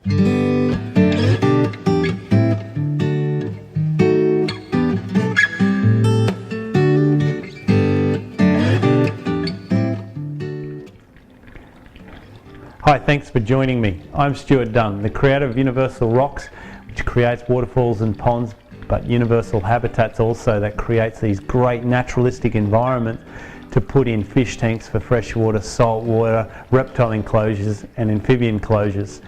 Hi, thanks for joining me. I'm Stuart Dunn, the creator of Universal Rocks, which creates waterfalls and ponds, but Universal Habitats also, that creates these great naturalistic environments to put in fish tanks for freshwater, saltwater, reptile enclosures and amphibian enclosures.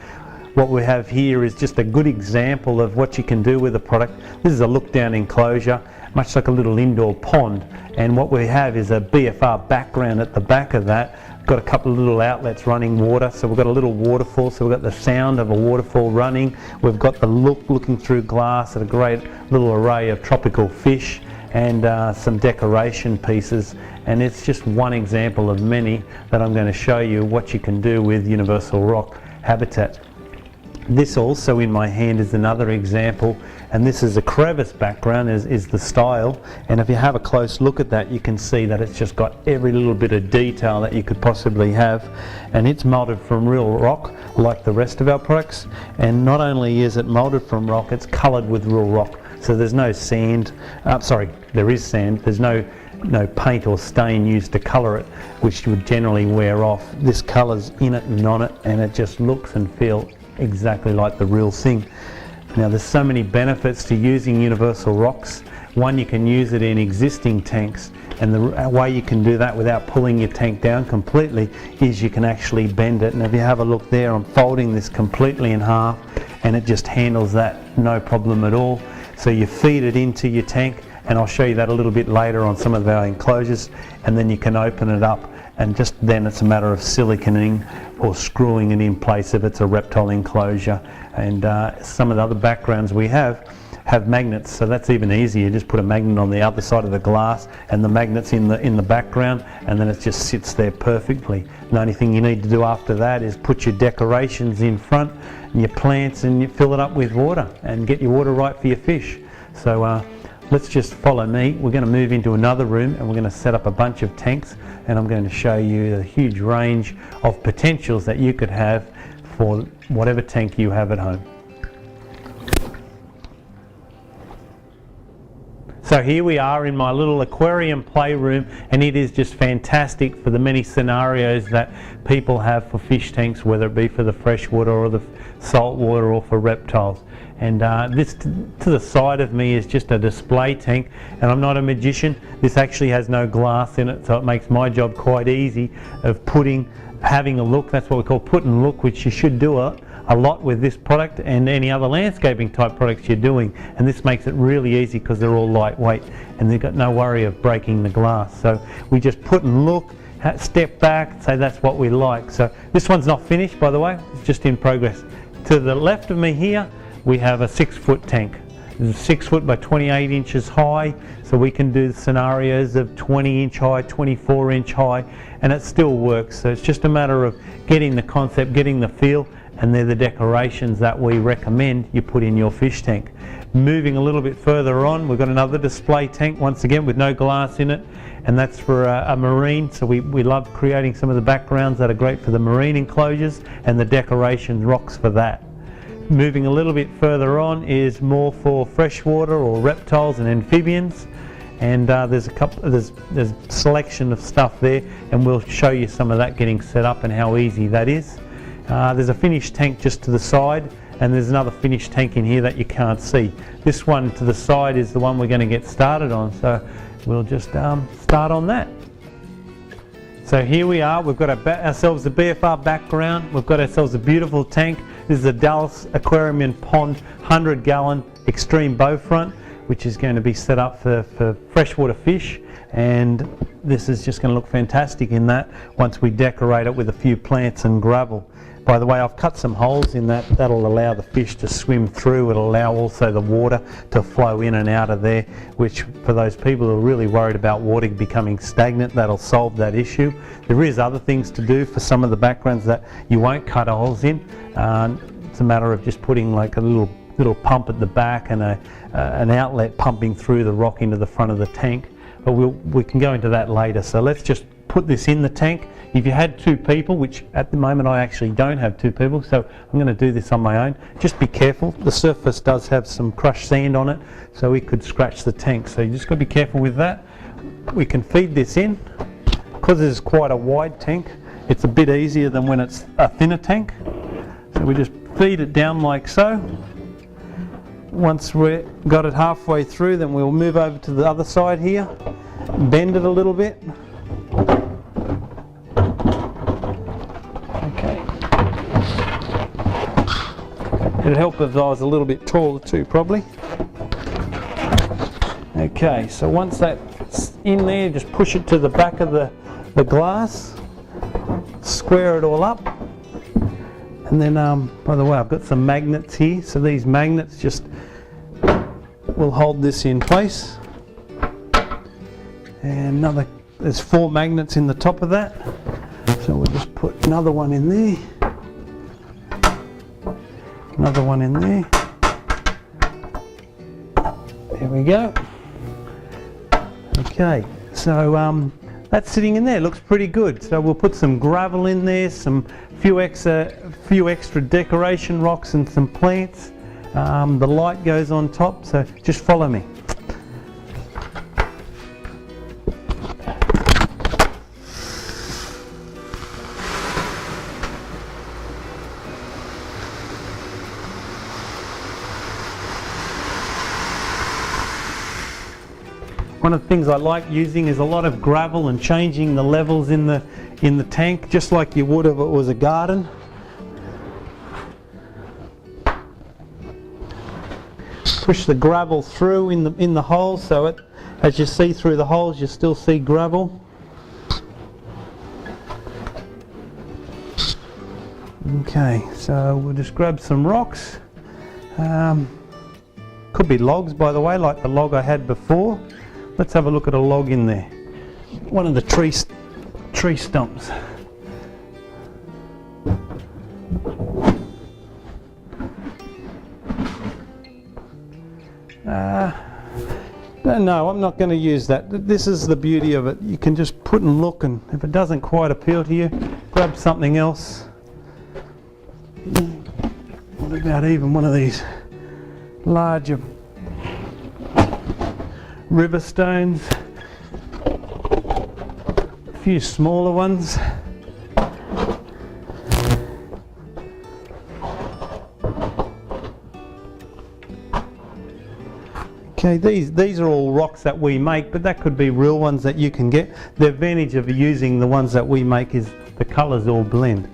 What we have here is just a good example of what you can do with the product. This is a look down enclosure, much like a little indoor pond, and what we have is a BFR background at the back of that. Got a couple of little outlets running water, so we've got a little waterfall, so we've got the sound of a waterfall running, we've got the looking through glass at a great little array of tropical fish and some decoration pieces, and it's just one example of many that I'm going to show you what you can do with Universal Rock Habitat. This also in my hand is another example, and this is a crevice background is the style, and if you have a close look at that you can see that it's just got every little bit of detail that you could possibly have, and it's molded from real rock like the rest of our products. And not only is it molded from rock, it's coloured with real rock, so there's no sand, there is sand, there's no paint or stain used to colour it, which would generally wear off. This colour's in it and on it, and it just looks and feels exactly like the real thing. Now there's so many benefits to using Universal Rocks. One, you can use it in existing tanks, and the way you can do that without pulling your tank down completely is you can actually bend it. And if you have a look there, I'm folding this completely in half and it just handles that no problem at all. So you feed it into your tank, and I'll show you that a little bit later on some of our enclosures, and then you can open it up, and just then it's a matter of siliconing or screwing it in place if it's a reptile enclosure. And some of the other backgrounds we have magnets, so that's even easier. You just put a magnet on the other side of the glass and the magnet's in the background, and then it just sits there perfectly. The only thing you need to do after that is put your decorations in front and your plants, and you fill it up with water and get your water right for your fish. So let's just follow me. We're going to move into another room and we're going to set up a bunch of tanks, and I'm going to show you the huge range of potentials that you could have for whatever tank you have at home. So here we are in my little aquarium playroom, and it is just fantastic for the many scenarios that people have for fish tanks, whether it be for the freshwater or the saltwater or for reptiles. And this to the side of me is just a display tank, and I'm not a magician. This actually has no glass in it, so it makes my job quite easy of having a look. That's what we call put and look, which you should do a lot with this product and any other landscaping type products you're doing. And this makes it really easy because they're all lightweight and they've got no worry of breaking the glass. So we just put and look, step back, say that's what we like. So this one's not finished, by the way, it's just in progress. To the left of me here we have a 6-foot tank. It's 6 foot by 28 inches high, so we can do scenarios of 20-inch high, 24-inch high, and it still works. So it's just a matter of getting the concept, getting the feel, and they're the decorations that we recommend you put in your fish tank. Moving a little bit further on, we've got another display tank, once again with no glass in it, and that's for a marine. So we love creating some of the backgrounds that are great for the marine enclosures, and the decoration rocks for that. Moving a little bit further on is more for freshwater or reptiles and amphibians, and there's a selection of stuff there, and we'll show you some of that getting set up and how easy that is. There's a finished tank just to the side, and there's another finished tank in here that you can't see. This one to the side is the one we're going to get started on, so we'll just start on that. So here we are, we've got ourselves a BFR background, we've got ourselves a beautiful tank. This is a Dallas Aquarium and Pond 100-gallon extreme bow front, which is going to be set up for freshwater fish, and this is just going to look fantastic in that once we decorate it with a few plants and gravel. By the way, I've cut some holes in that. That'll allow the fish to swim through. It'll allow also the water to flow in and out of there, which for those people who are really worried about water becoming stagnant, that'll solve that issue. There is other things to do for some of the backgrounds that you won't cut holes in. It's a matter of just putting like a little pump at the back and an outlet pumping through the rock into the front of the tank. But we can go into that later. So let's just put this in the tank. If you had 2 people, which at the moment I actually don't have 2 people, so I'm going to do this on my own. Just be careful. The surface does have some crushed sand on it, so it could scratch the tank. So you just got to be careful with that. We can feed this in. Because this is quite a wide tank, it's a bit easier than when it's a thinner tank. So we just feed it down like so. Once we've got it halfway through, then we'll move over to the other side here, bend it a little bit. Okay. It'd help if I was a little bit taller too, probably. Okay, so once that's in there, just push it to the back of the glass, square it all up. And then, by the way, I've got some magnets here, so these magnets just will hold this in place. And there's 4 magnets in the top of that, so we'll just put another one in there, another one in there. There we go. Okay, so that's sitting in there, looks pretty good. So we'll put some gravel in there, some few extra decoration rocks and some plants. The light goes on top, so just follow me. One of the things I like using is a lot of gravel and changing the levels in the tank, just like you would if it was a garden. Push the gravel through in the holes, so as you see through the holes, you still see gravel. Okay, so we'll just grab some rocks. Could be logs, by the way, like the log I had before. Let's have a look at a log in there. One of the tree stumps. No, I'm not going to use that. This is the beauty of it. You can just put and look, and if it doesn't quite appeal to you, grab something else. What about even one of these larger river stones? A few smaller ones. Okay, these are all rocks that we make, but that could be real ones that you can get. The advantage of using the ones that we make is the colours all blend.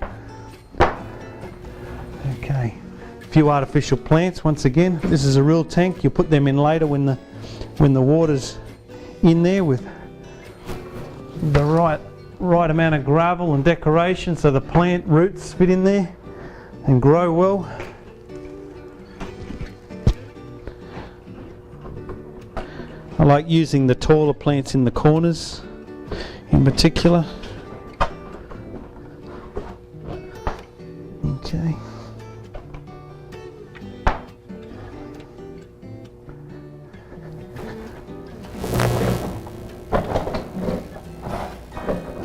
Okay, a few artificial plants once again. This is a real tank. You'll put them in later when the water's in there with the right amount of gravel and decoration, so the plant roots fit in there and grow well. I like using the taller plants in the corners in particular. Okay.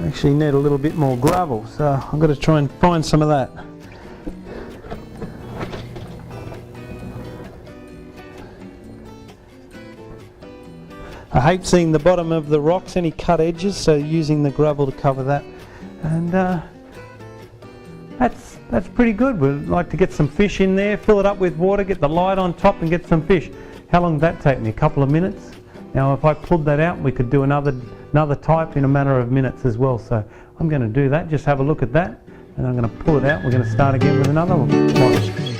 Actually need a little bit more gravel, so I've got to try and find some of that. I hate seeing the bottom of the rocks, any cut edges, so using the gravel to cover that. And that's pretty good. We'd like to get some fish in there, fill it up with water, get the light on top and get some fish. How long did that take me? A couple of minutes? Now if I pulled that out, we could do another type in a matter of minutes as well. So I'm going to do that, just have a look at that, and I'm going to pull it out. We're going to start again with another one. Watch.